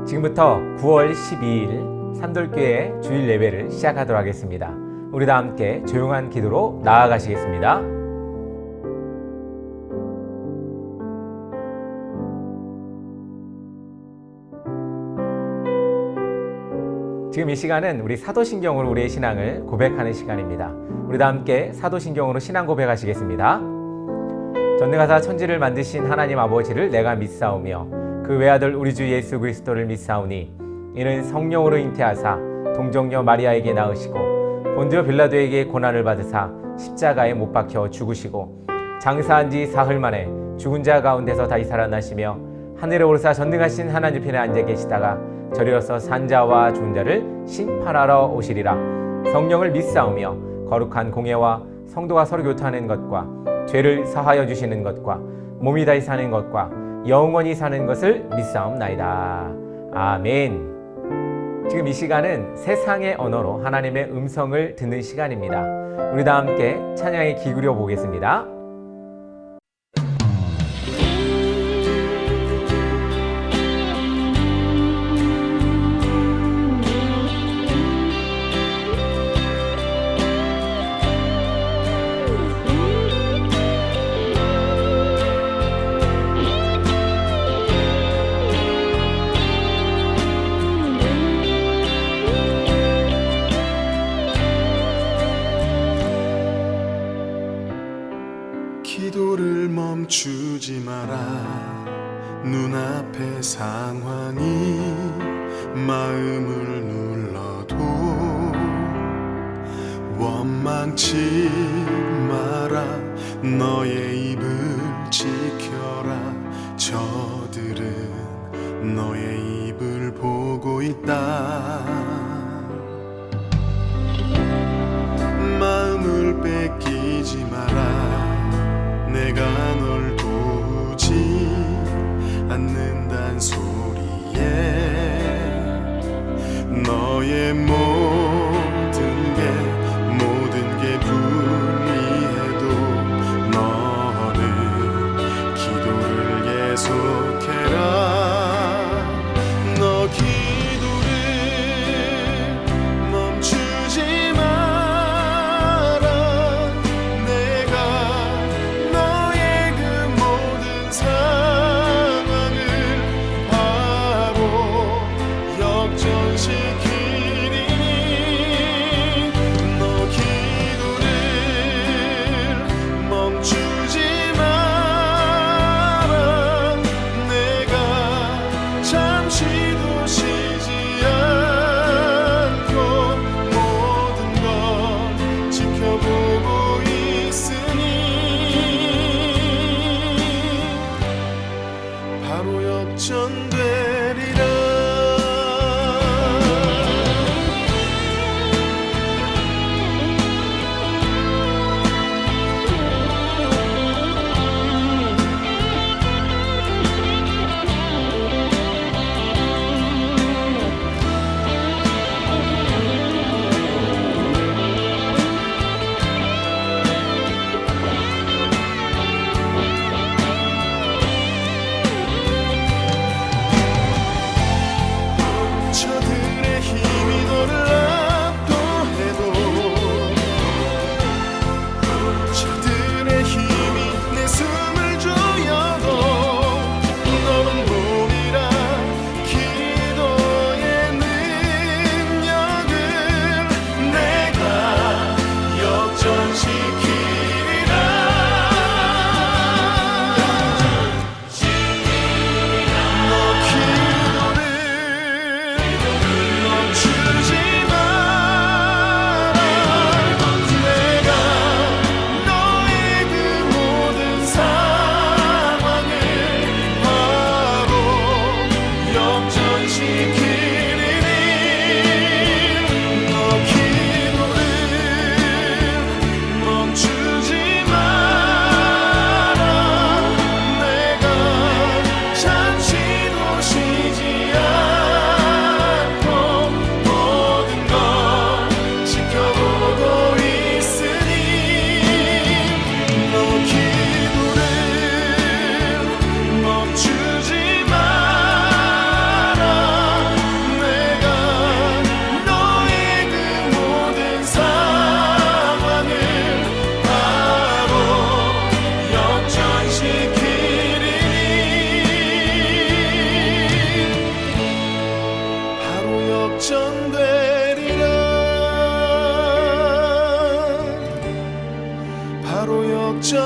지금부터 9월 12일 산돌교회 주일 예배를 시작하도록 하겠습니다. 우리 다 함께 조용한 기도로 나아가시겠습니다. 지금 이 시간은 우리 사도신경으로 우리의 신앙을 고백하는 시간입니다. 우리 다 함께 사도신경으로 신앙 고백하시겠습니다. 전능하사 천지를 만드신 하나님 아버지를 내가 믿사오며 그 외아들 우리 주 예수 그리스도를 믿사오니 이는 성령으로 잉태하사 동정녀 마리아에게 낳으시고 본디오 빌라도에게 고난을 받으사 십자가에 못 박혀 죽으시고 장사한 지 사흘 만에 죽은 자 가운데서 다시 살아나시며 하늘에 오르사 전능하신 하나님 편에 앉아 계시다가 저리로서 산자와 죽은 자를 심판하러 오시리라. 성령을 믿사오며 거룩한 공예와 성도가 서로 교통하는 것과 죄를 사하여 주시는 것과 몸이 다시 사는 것과 영원히 사는 것을 믿사옵나이다. 아멘. 지금 이 시간은 세상의 언어로 하나님의 음성을 듣는 시간입니다. 우리 다 함께 찬양에 기울여 보겠습니다. 기도를 멈추지 마라. 눈앞의 상황이 마음을 눌러도 원망치 마라. 너의 입을 지켜라. 저들은 너의 입을 보고 있다. 마음을 뺏기지 마라. 내가 널 도우지 않는단 소리에 너의 모든 게 불리해도 너는 기도를 계속해라. 너 기도를 멈추지 마라.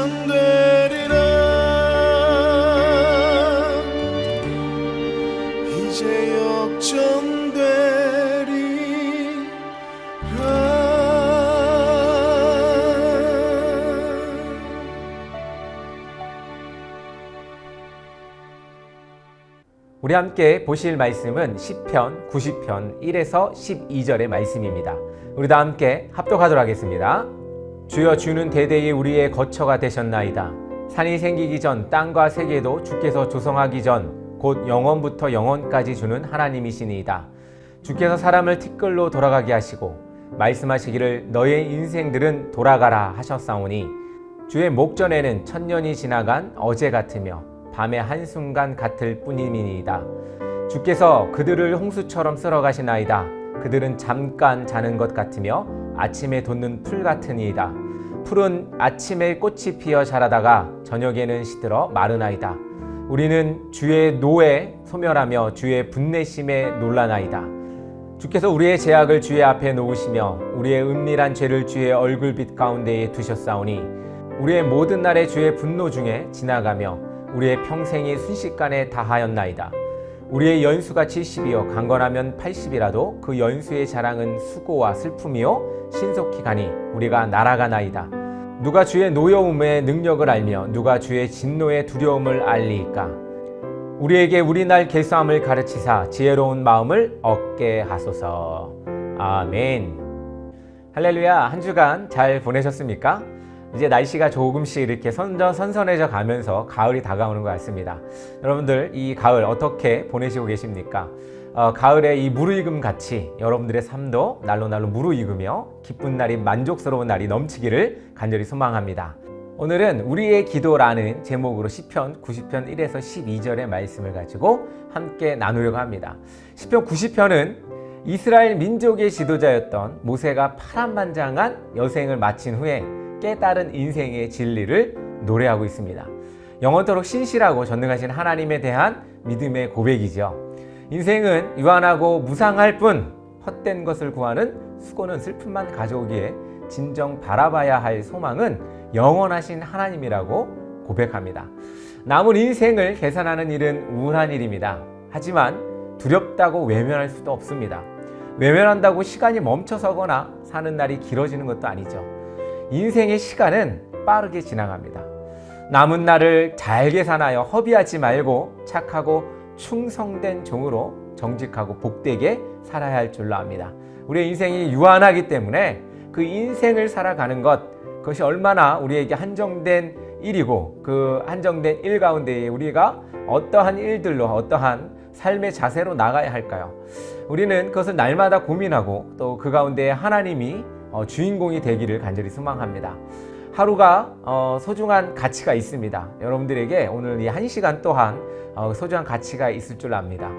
역전되리라 이제 우리 함께 보실 말씀은 시편 90편 1에서 12절의 말씀입니다. 우리 다 함께 합독하도록 하겠습니다. 주여, 주는 대대에 우리의 거처가 되셨나이다. 산이 생기기 전 땅과 세계도 주께서 조성하기 전 곧 영원부터 영원까지 주는 하나님이시니이다. 주께서 사람을 티끌로 돌아가게 하시고 말씀하시기를 너의 인생들은 돌아가라 하셨사오니 주의 목전에는 천년이 지나간 어제 같으며 밤의 한순간 같을 뿐이니이다. 주께서 그들을 홍수처럼 쓸어가시나이다. 그들은 잠깐 자는 것 같으며 아침에 돋는 풀 같으니이다. 풀은 아침에 꽃이 피어 자라다가 저녁에는 시들어 마르나이다. 우리는 주의 노에 소멸하며 주의 분내심에 놀라나이다. 주께서 우리의 죄악을 주의 앞에 놓으시며 우리의 은밀한 죄를 주의 얼굴빛 가운데에 두셨사오니 우리의 모든 날의 주의 분노 중에 지나가며 우리의 평생이 순식간에 다하였나이다. 우리의 연수가 70이요 강건하면 80이라도 그 연수의 자랑은 수고와 슬픔이요 신속히 가니 우리가 날아가나이다. 누가 주의 노여움의 능력을 알며 누가 주의 진노의 두려움을 알리이까. 우리에게 우리 날 계수함을 가르치사 지혜로운 마음을 얻게 하소서. 아멘. 할렐루야. 한 주간 잘 보내셨습니까? 이제 날씨가 조금씩 이렇게 선선해져 가면서 가을이 다가오는 것 같습니다. 여러분들 이 가을 어떻게 보내시고 계십니까? 가을에 이 무르익음 같이 여러분들의 삶도 날로 무르익으며 기쁜 날이 만족스러운 날이 넘치기를 간절히 소망합니다. 오늘은 우리의 기도라는 제목으로 시편 90편 1에서 12절의 말씀을 가지고 함께 나누려고 합니다. 시편 90편은 이스라엘 민족의 지도자였던 모세가 파란만장한 여생을 마친 후에 깨달은 인생의 진리를 노래하고 있습니다. 영원토록 신실하고 전능하신 하나님에 대한 믿음의 고백이죠. 인생은 유한하고 무상할 뿐 헛된 것을 구하는 수고는 슬픔만 가져오기에 진정 바라봐야 할 소망은 영원하신 하나님이라고 고백합니다. 남은 인생을 계산하는 일은 우울한 일입니다. 하지만 두렵다고 외면할 수도 없습니다. 외면한다고 시간이 멈춰서거나 사는 날이 길어지는 것도 아니죠. 인생의 시간은 빠르게 지나갑니다. 남은 날을 잘 계산하여 허비하지 말고 착하고 충성된 종으로 정직하고 복되게 살아야 할 줄로 압니다. 우리의 인생이 유한하기 때문에 그 인생을 살아가는 그것이 얼마나 우리에게 한정된 일이고 그 한정된 일 가운데에 우리가 어떠한 일들로 어떠한 삶의 자세로 나가야 할까요? 우리는 그것을 날마다 고민하고 또 그 가운데 하나님이 주인공이 되기를 간절히 소망합니다. 하루가 소중한 가치가 있습니다. 여러분들에게 오늘 이 한 시간 또한 소중한 가치가 있을 줄 압니다.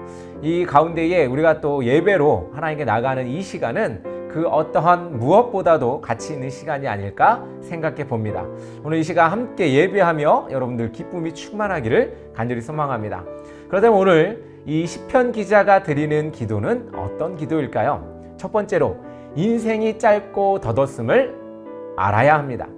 이 가운데에 우리가 또 예배로 하나님께 나가는 이 시간은 그 어떠한 무엇보다도 가치 있는 시간이 아닐까 생각해 봅니다. 오늘 이 시간 함께 예배하며 여러분들 기쁨이 충만하기를 간절히 소망합니다. 그렇다면 오늘 이 시편 기자가 드리는 기도는 어떤 기도일까요? 첫 번째로 인생이 짧고 덧없음을 알아야 합니다.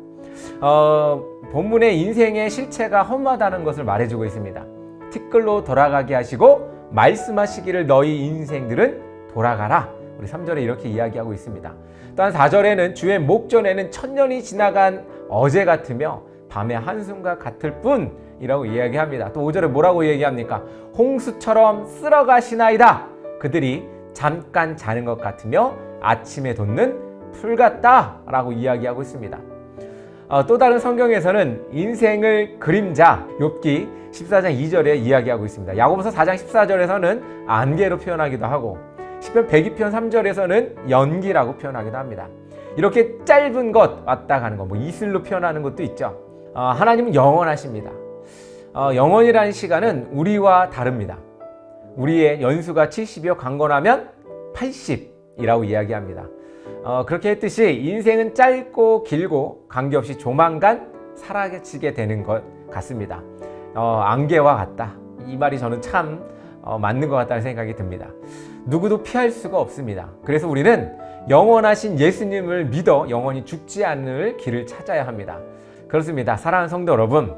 본문의 인생의 실체가 허무하다는 것을 말해주고 있습니다. 티끌로 돌아가게 하시고 말씀하시기를 너희 인생들은 돌아가라. 우리 3절에 이렇게 이야기하고 있습니다. 또한 4절에는 주의 목전에는 천년이 지나간 어제 같으며 밤의 한숨과 같을 뿐이라고 이야기합니다. 또 5절에 뭐라고 얘기합니까? 홍수처럼 쓸어가시나이다. 그들이 잠깐 자는 것 같으며 아침에 돋는 풀 같다 라고 이야기하고 있습니다. 또 다른 성경에서는 인생을 그림자, 욥기 14장 2절에 이야기하고 있습니다. 야고보서 4장 14절에서는 안개로 표현하기도 하고 시편 102편 3절에서는 연기라고 표현하기도 합니다. 이렇게 짧은 것 왔다 가는 것, 이슬로 표현하는 것도 있죠. 하나님은 영원하십니다. 영원이라는 시간은 우리와 다릅니다. 우리의 연수가 70이요 강건하면 80이라고 이야기합니다. 그렇게 했듯이 인생은 짧고 길고 관계없이 조만간 사라지게 되는 것 같습니다. 안개와 같다. 이 말이 저는 참 맞는 것 같다는 생각이 듭니다. 누구도 피할 수가 없습니다. 그래서 우리는 영원하신 예수님을 믿어 영원히 죽지 않을 길을 찾아야 합니다. 그렇습니다. 사랑하는 성도 여러분,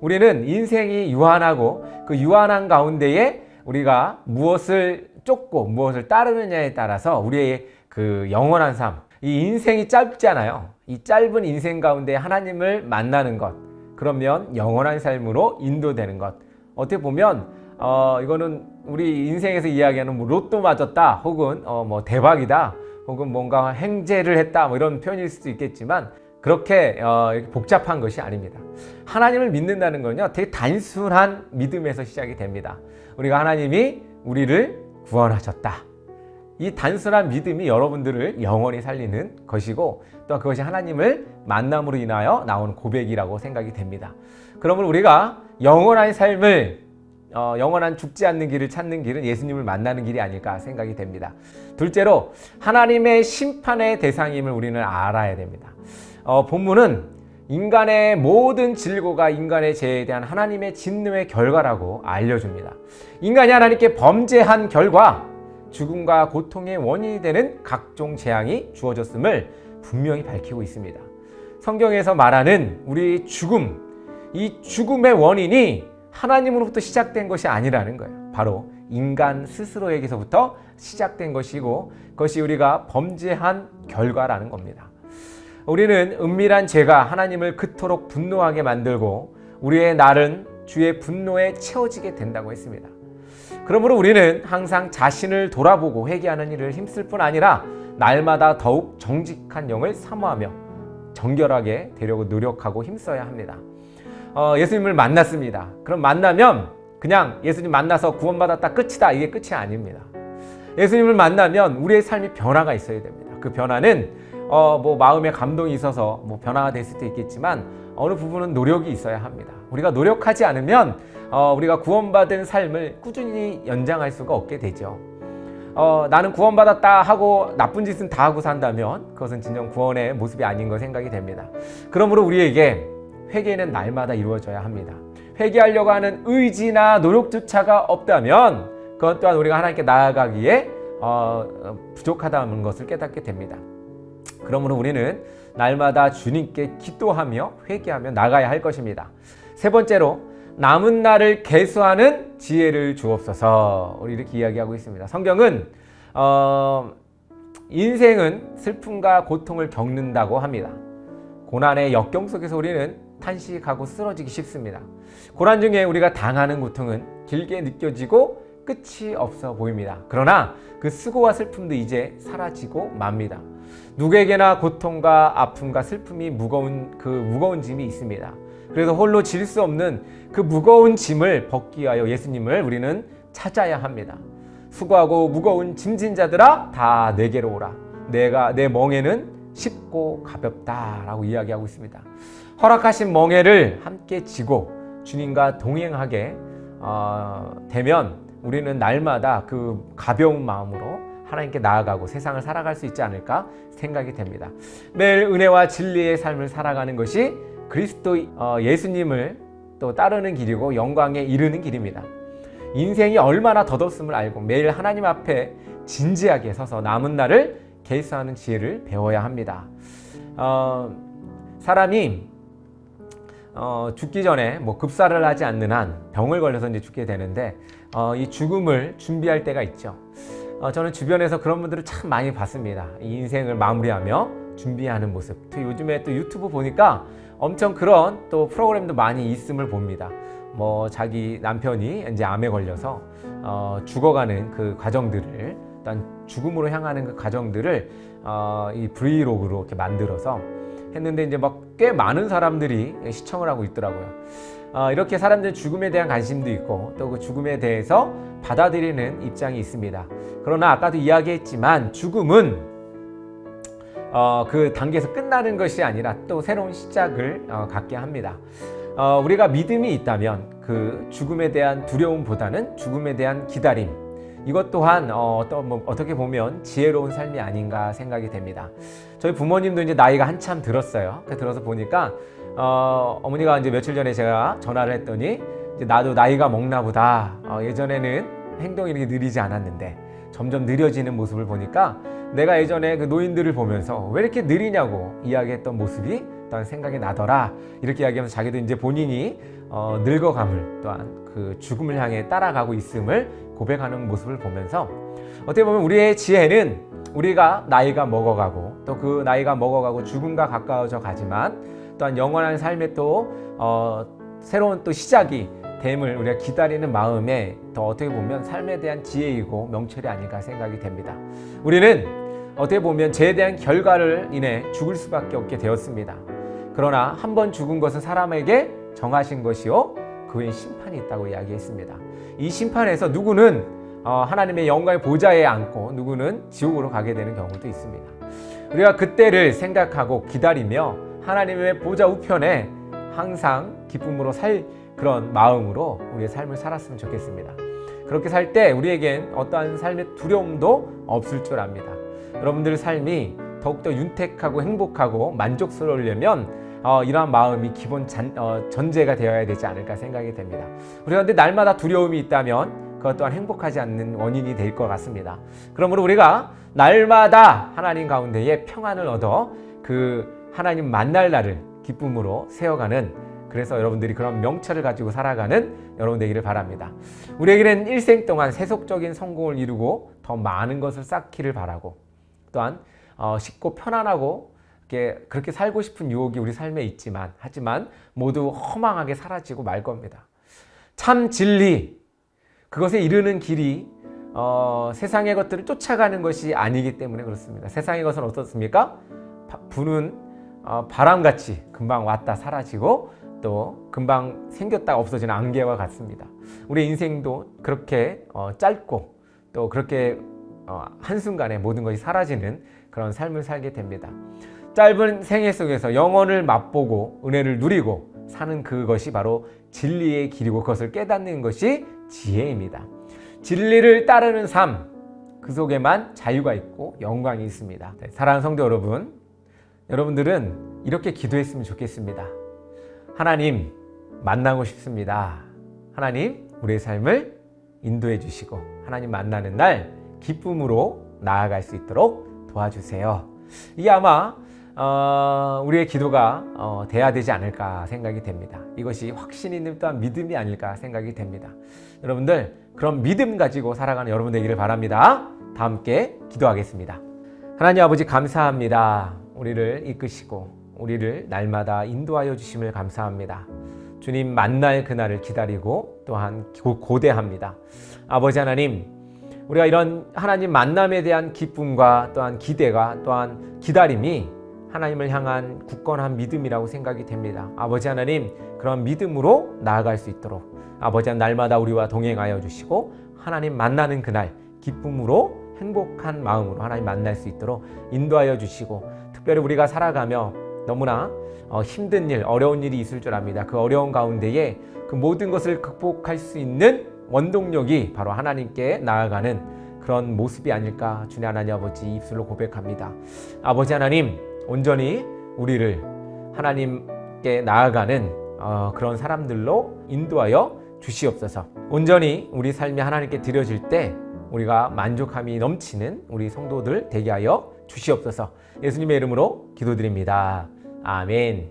우리는 인생이 유한하고 그 유한한 가운데에 우리가 무엇을 쫓고 무엇을 따르느냐에 따라서 우리의 그 영원한 삶, 이 인생이 짧잖아요. 이 짧은 인생 가운데 하나님을 만나는 것, 그러면 영원한 삶으로 인도되는 것. 어떻게 보면 이거는 우리 인생에서 이야기하는 뭐 로또 맞았다, 혹은 뭐 대박이다, 혹은 뭔가 행제를 했다, 뭐 이런 표현일 수도 있겠지만 그렇게 이렇게 복잡한 것이 아닙니다. 하나님을 믿는다는 건요, 되게 단순한 믿음에서 시작이 됩니다. 우리가 하나님이 우리를 구원하셨다. 이 단순한 믿음이 여러분들을 영원히 살리는 것이고, 또 그것이 하나님을 만남으로 인하여 나오는 고백이라고 생각이 됩니다. 그러면 우리가 영원한 삶을, 영원한 죽지 않는 길을 찾는 길은 예수님을 만나는 길이 아닐까 생각이 됩니다. 둘째로, 하나님의 심판의 대상임을 우리는 알아야 됩니다. 본문은 인간의 모든 질고가 인간의 죄에 대한 하나님의 진노의 결과라고 알려줍니다. 인간이 하나님께 범죄한 결과 죽음과 고통의 원인이 되는 각종 재앙이 주어졌음을 분명히 밝히고 있습니다. 성경에서 말하는 우리 죽음, 이 죽음의 원인이 하나님으로부터 시작된 것이 아니라는 거예요. 바로 인간 스스로에게서부터 시작된 것이고, 그것이 우리가 범죄한 결과라는 겁니다. 우리는 은밀한 죄가 하나님을 그토록 분노하게 만들고 우리의 날은 주의 분노에 채워지게 된다고 했습니다. 그러므로 우리는 항상 자신을 돌아보고 회개하는 일을 힘쓸 뿐 아니라 날마다 더욱 정직한 영을 사모하며 정결하게 되려고 노력하고 힘써야 합니다. 예수님을 만났습니다. 그럼 만나면 그냥 예수님 만나서 구원받았다 끝이다, 이게 끝이 아닙니다. 예수님을 만나면 우리의 삶이 변화가 있어야 됩니다. 그 변화는 뭐 마음에 감동이 있어서 뭐 변화가 될 수도 있겠지만 어느 부분은 노력이 있어야 합니다. 우리가 노력하지 않으면 우리가 구원받은 삶을 꾸준히 연장할 수가 없게 되죠. 나는 구원받았다 하고 나쁜 짓은 다 하고 산다면 그것은 진정 구원의 모습이 아닌 거 생각이 됩니다. 그러므로 우리에게 회개는 날마다 이루어져야 합니다. 회개하려고 하는 의지나 노력조차가 없다면 그것 또한 우리가 하나님께 나아가기에 부족하다는 것을 깨닫게 됩니다. 그러므로 우리는 날마다 주님께 기도하며 회개하며 나가야 할 것입니다. 세 번째로, 남은 날을 계수하는 지혜를 주옵소서. 우리 이렇게 이야기하고 있습니다. 성경은 인생은 슬픔과 고통을 겪는다고 합니다. 고난의 역경 속에서 우리는 탄식하고 쓰러지기 쉽습니다. 고난 중에 우리가 당하는 고통은 길게 느껴지고 끝이 없어 보입니다. 그러나 그 수고와 슬픔도 이제 사라지고 맙니다. 누구에게나 고통과 아픔과 슬픔이 무거운 짐이 있습니다. 그래서 홀로 질 수 없는 그 무거운 짐을 벗기 위하여 예수님을 우리는 찾아야 합니다. 수고하고 무거운 짐진 자들아 다 내게로 오라. 내 멍에는 쉽고 가볍다라고 이야기하고 있습니다. 허락하신 멍에를 함께 지고 주님과 동행하게 되면 우리는 날마다 그 가벼운 마음으로 하나님께 나아가고 세상을 살아갈 수 있지 않을까 생각이 됩니다. 매일 은혜와 진리의 삶을 살아가는 것이 그리스도 예수님을 또 따르는 길이고 영광에 이르는 길입니다. 인생이 얼마나 덧없음을 알고 매일 하나님 앞에 진지하게 서서 남은 날을 계수하는 지혜를 배워야 합니다. 사람이 죽기 전에 뭐 급사를 하지 않는 한 병을 걸려서 이제 죽게 되는데 이 죽음을 준비할 때가 있죠. 저는 주변에서 그런 분들을 참 많이 봤습니다. 이 인생을 마무리하며 준비하는 모습. 또 요즘에 또 유튜브 보니까 엄청 그런 또 프로그램도 많이 있음을 봅니다. 뭐 자기 남편이 이제 암에 걸려서 죽어가는 그 과정들을, 일단 죽음으로 향하는 그 과정들을 이 브이로그로 이렇게 만들어서 했는데 이제 막 꽤 많은 사람들이 시청을 하고 있더라고요. 이렇게 사람들 죽음에 대한 관심도 있고 또 그 죽음에 대해서 받아들이는 입장이 있습니다. 그러나 아까도 이야기했지만 죽음은 그 단계에서 끝나는 것이 아니라 또 새로운 시작을 갖게 합니다. 우리가 믿음이 있다면 그 죽음에 대한 두려움보다는 죽음에 대한 기다림, 이것 또한 어떻게 보면 지혜로운 삶이 아닌가 생각이 됩니다. 저희 부모님도 이제 나이가 한참 들었어요. 들어서 보니까 어머니가 이제 며칠 전에 제가 전화를 했더니 이제 나도 나이가 먹나 보다. 예전에는 행동이 이렇게 느리지 않았는데 점점 느려지는 모습을 보니까 내가 예전에 그 노인들을 보면서 왜 이렇게 느리냐고 이야기했던 모습이 어떠한 생각이 나더라. 이렇게 이야기하면서 자기도 이제 본인이 늙어감을 또한 그 죽음을 향해 따라가고 있음을 고백하는 모습을 보면서 어떻게 보면 우리의 지혜는 우리가 나이가 먹어가고 또 그 나이가 먹어가고 죽음과 가까워져 가지만 또한 영원한 삶의 또 새로운 또 시작이 됨을 우리가 기다리는 마음에 더 어떻게 보면 삶에 대한 지혜이고 명철이 아닐까 생각이 됩니다. 우리는 어떻게 보면 죄에 대한 결과를 인해 죽을 수밖에 없게 되었습니다. 그러나 한 번 죽은 것은 사람에게 정하신 것이요 그 후엔 심판이 있다고 이야기했습니다. 이 심판에서 누구는 하나님의 영광의 보좌에 앉고 누구는 지옥으로 가게 되는 경우도 있습니다. 우리가 그때를 생각하고 기다리며 하나님의 보좌 우편에 항상 기쁨으로 살 그런 마음으로 우리의 삶을 살았으면 좋겠습니다. 그렇게 살 때 우리에겐 어떠한 삶의 두려움도 없을 줄 압니다. 여러분들의 삶이 더욱더 윤택하고 행복하고 만족스러우려면 이러한 마음이 기본 전제가 되어야 되지 않을까 생각이 됩니다. 우리가 근데 날마다 두려움이 있다면 그것 또한 행복하지 않는 원인이 될 것 같습니다. 그러므로 우리가 날마다 하나님 가운데에 평안을 얻어 그 하나님 만날 날을 기쁨으로 세워가는 그래서 여러분들이 그런 명철을 가지고 살아가는 여러분 되기를 바랍니다. 우리에게는 일생 동안 세속적인 성공을 이루고 더 많은 것을 쌓기를 바라고 또한 쉽고 편안하고 그렇게 살고 싶은 유혹이 우리 삶에 있지만 하지만 모두 허망하게 사라지고 말 겁니다. 참 진리 그것에 이르는 길이 세상의 것들을 쫓아가는 것이 아니기 때문에 그렇습니다. 세상의 것은 어떻습니까? 부는 바람같이 금방 왔다 사라지고 또 금방 생겼다가 없어지는 안개와 같습니다. 우리 인생도 그렇게 짧고 또 그렇게 한순간에 모든 것이 사라지는 그런 삶을 살게 됩니다. 짧은 생애 속에서 영혼을 맛보고 은혜를 누리고 사는 그것이 바로 진리의 길이고 그것을 깨닫는 것이 지혜입니다. 진리를 따르는 삶, 그 속에만 자유가 있고 영광이 있습니다. 사랑하는 성도 여러분, 여러분들은 이렇게 기도했으면 좋겠습니다. 하나님 만나고 싶습니다. 하나님 우리의 삶을 인도해 주시고 하나님 만나는 날 기쁨으로 나아갈 수 있도록 도와주세요. 이게 아마 우리의 기도가 돼야 되지 않을까 생각이 됩니다. 이것이 확신 있는 또한 믿음이 아닐까 생각이 됩니다. 여러분들 그런 믿음 가지고 살아가는 여러분 되기를 바랍니다. 다 함께 기도하겠습니다. 하나님 아버지 감사합니다. 우리를 이끄시고 우리를 날마다 인도하여 주심을 감사합니다. 주님 만날 그날을 기다리고 또한 고대합니다. 아버지 하나님, 우리가 이런 하나님 만남에 대한 기쁨과 또한 기대가 또한 기다림이 하나님을 향한 굳건한 믿음이라고 생각이 됩니다. 아버지 하나님, 그런 믿음으로 나아갈 수 있도록 아버지 하나님 날마다 우리와 동행하여 주시고 하나님 만나는 그날 기쁨으로 행복한 마음으로 하나님 만날 수 있도록 인도하여 주시고 특별히 우리가 살아가며 너무나 힘든 일, 어려운 일이 있을 줄 압니다. 그 어려운 가운데에 그 모든 것을 극복할 수 있는 원동력이 바로 하나님께 나아가는 그런 모습이 아닐까 주님 하나님 아버지 입술로 고백합니다. 아버지 하나님 온전히 우리를 하나님께 나아가는 그런 사람들로 인도하여 주시옵소서. 온전히 우리 삶이 하나님께 드려질 때 우리가 만족함이 넘치는 우리 성도들 되게 하여 주시옵소서. 예수님의 이름으로 기도드립니다. 아멘.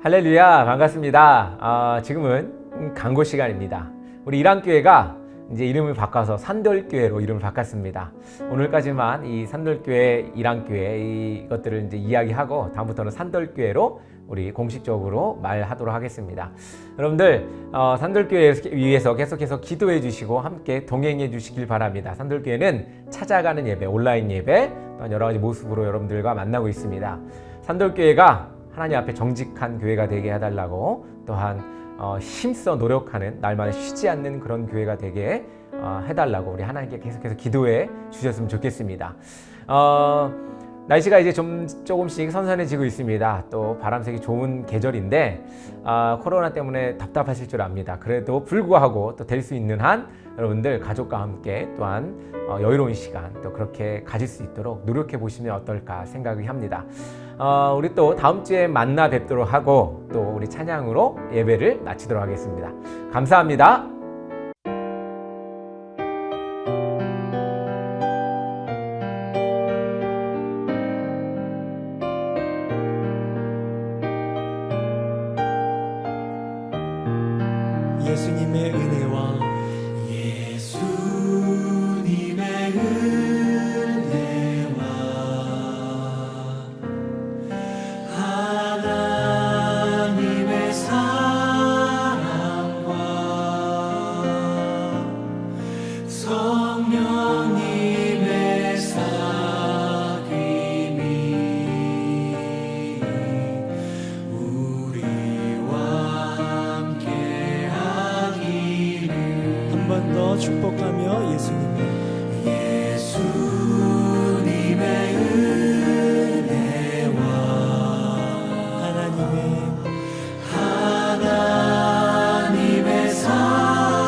할렐루야, 반갑습니다. 지금은 강고 시간입니다. 우리 일안교회가 이제 이름을 바꿔서 산돌교회로 이름을 바꿨습니다. 오늘까지만 이 산돌교회, 일안교회 이것들을 이제 이야기하고 다음부터는 산돌교회로 우리 공식적으로 말하도록 하겠습니다. 여러분들 산돌교회 위해서 계속해서 기도해 주시고 함께 동행해 주시길 바랍니다. 산돌교회는 찾아가는 예배, 온라인 예배 또한 여러 가지 모습으로 여러분들과 만나고 있습니다. 산돌교회가 하나님 앞에 정직한 교회가 되게 해달라고 또한 힘써 노력하는 날마다 쉬지 않는 그런 교회가 되게 해달라고 우리 하나님께 계속해서 기도해 주셨으면 좋겠습니다. 날씨가 이제 조금씩 선선해지고 있습니다. 또 바람색이 좋은 계절인데 코로나 때문에 답답하실 줄 압니다. 그래도 불구하고 또 될 수 있는 한 여러분들 가족과 함께 또한 여유로운 시간 또 그렇게 가질 수 있도록 노력해 보시면 어떨까 생각이 합니다. 우리 또 다음 주에 만나 뵙도록 하고 또 우리 찬양으로 예배를 마치도록 하겠습니다. 감사합니다. 예수님의 은혜와 하나님의 사랑과 성령님의 사귐이 우리와 함께하기를. 한 번 더 축복하며 예수님의 은혜와 하나님의 사랑과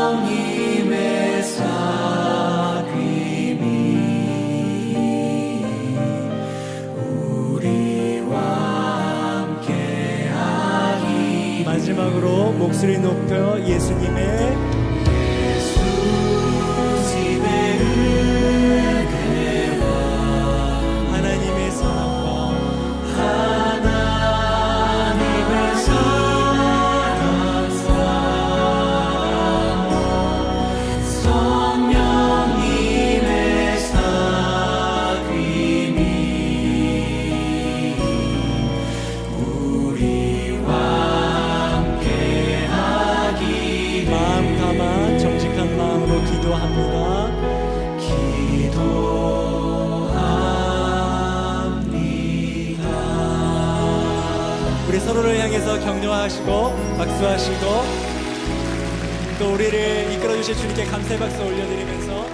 성령님의 사귐이 우리와 함께하기. 마지막으로 목소리 높여 예수님의 하나님의 사랑과 성령님의 사귐이 우리와 함께하기를. 마음 담아 정직한 마음으로 기도합니다. 우리 서로를 향해서 격려하시고 박수하시고 또 우리를 이끌어주실 주님께 감사의 박수 올려드리면서